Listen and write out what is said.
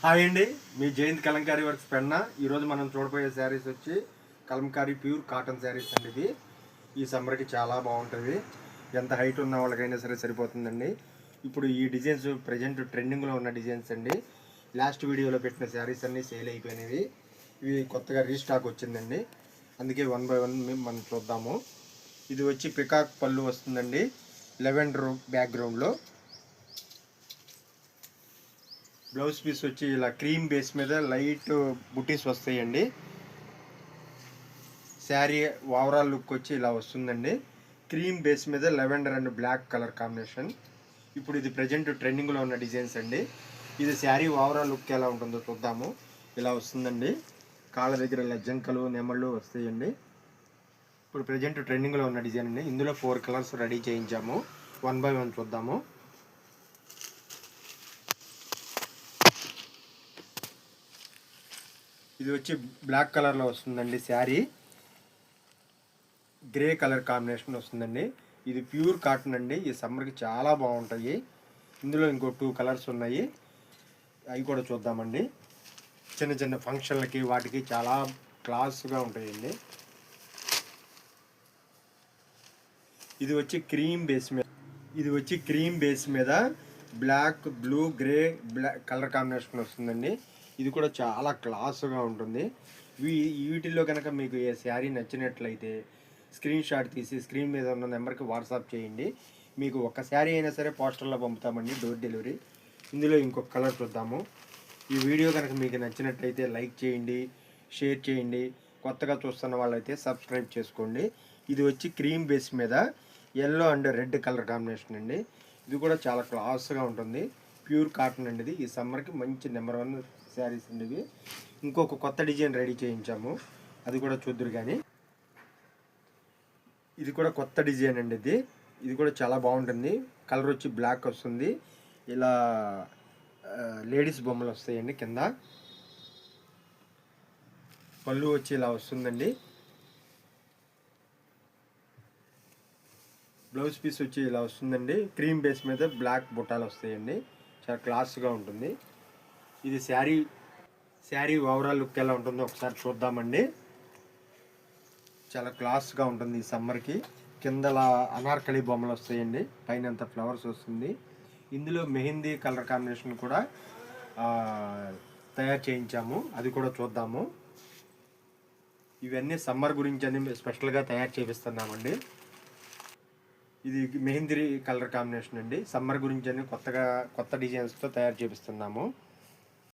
Hi అండి, మీ Jayant Kalamkari works పెన్న. ఈరోజు మనం చూడబోయే శారీస్ వచ్చి కలంకారీ ప్యూర్ కాటన్ శారీస్ అండి. ఇది ఈ సమ్మర్కి చాలా బాగుంటుంది. ఎంత హైట్ ఉన్న వాళ్ళకైనా సరే సరిపోతుందండి. ఇప్పుడు ఈ డిజైన్స్ ప్రజెంట్ ట్రెండింగ్లో ఉన్న డిజైన్స్ అండి. లాస్ట్ వీడియోలో పెట్టిన శారీస్ అన్నీ సేల్ అయిపోయినవి. ఇవి కొత్తగా రీస్టాక్ వచ్చిందండి, అందుకే 1 by 1 మనం చూద్దాము. ఇది వచ్చి పికాక్ పళ్ళు వస్తుందండి, లెవెండర్ బ్యాక్గ్రౌండ్లో. బ్లౌజ్ పీస్ వచ్చి ఇలా క్రీమ్ బేస్ మీద లైట్ బుటీస్ వస్తాయండి. శారీ ఓవరాల్ లుక్ వచ్చి ఇలా వస్తుందండి. క్రీమ్ బేస్ మీద lavender and black colour combination. ఇప్పుడు ఇది ప్రజెంట్ ట్రెండింగ్లో ఉన్న డిజైన్స్ అండి. ఇది శారీ ఓవరాల్ లుక్ ఎలా ఉంటుందో చూద్దాము. ఇలా వస్తుందండి, కాళ్ళ దగ్గర ఇలా జంకలు నెమళ్ళు వస్తాయండి. ఇప్పుడు ప్రజెంట్ ట్రెండింగ్లో ఉన్న డిజైన్ అండి. ఇందులో 4 కలర్స్ రెడీ చేయించాము. 1 by 1 చూద్దాము. ఇది వచ్చి బ్లాక్ కలర్లో వస్తుందండి. శారీ గ్రే కలర్ కాంబినేషన్ వస్తుందండి. ఇది ప్యూర్ కాటన్ అండి. ఈ సమ్మర్కి చాలా బాగుంటాయి. ఇందులో ఇంకో 2 కలర్స్ ఉన్నాయి, అవి కూడా చూద్దామండి. చిన్న చిన్న ఫంక్షన్లకి వాటికి చాలా క్లాస్గా ఉంటాయండి. ఇది వచ్చి క్రీమ్ బేస్ మీద black blue grey black colour combination వస్తుందండి. ఇది కూడా చాలా క్లాస్గా ఉంటుంది. వీటిల్లో కనుక మీకు ఏ శారీ నచ్చినట్లయితే స్క్రీన్ షాట్ తీసి స్క్రీన్ మీద ఉన్న నెంబర్కి వాట్సాప్ చేయండి. మీకు ఒక శారీ అయినా సరే పోస్టర్లో పంపుతామండి, డోర్ డెలివరీ. ఇందులో ఇంకొక కలర్ చూద్దాము. ఈ వీడియో కనుక మీకు నచ్చినట్లయితే లైక్ చేయండి, షేర్ చేయండి. కొత్తగా చూస్తున్న వాళ్ళైతే సబ్స్క్రైబ్ చేసుకోండి. ఇది వచ్చి క్రీమ్ బేస్ మీద yellow and red colour combination అండి. ఇది కూడా చాలా క్లాస్గా ఉంటుంది. ప్యూర్ కాటన్ అండి. ఇది ఈ సమ్మర్కి మంచి నెంబర్ 1 శారీస్ అండి ఇవి. ఇంకొక కొత్త డిజైన్ రెడీ చేయించాము, అది కూడా చూద్దురు. కానీ ఇది కూడా కొత్త డిజైన్ అండి. ఇది కూడా చాలా బాగుంటుంది. కలర్ వచ్చి బ్లాక్ వస్తుంది. ఇలా లేడీస్ బొమ్మలు వస్తాయండి. కింద పళ్ళు వచ్చి ఇలా వస్తుందండి. బ్లౌజ్ పీస్ వచ్చి ఇలా వస్తుందండి. క్రీమ్ బేస్ మీద బ్లాక్ బుట్టాలు వస్తాయండి. చాలా క్లాస్గా ఉంటుంది. ఇది శారీ ఓవరాల్ లుక్ ఎలా ఉంటుందో ఒకసారి చూద్దామండి. చాలా క్లాస్గా ఉంటుంది ఈ సమ్మర్కి. కిందలా అనార్కలి బొమ్మలు వస్తాయండి, పైన అంతా ఫ్లవర్స్ వస్తుంది. ఇందులో మెహందీ కలర్ కాంబినేషన్ కూడా తయారు చేయించాము, అది కూడా చూద్దాము. ఇవన్నీ సమ్మర్ గురించి అని స్పెషల్గా తయారు చేపిస్తున్నామండి. ఇది మెహందీ కలర్ కాంబినేషన్ అండి. సమ్మర్ గురించి అని కొత్త డిజైన్స్తో తయారు చేపిస్తున్నాము.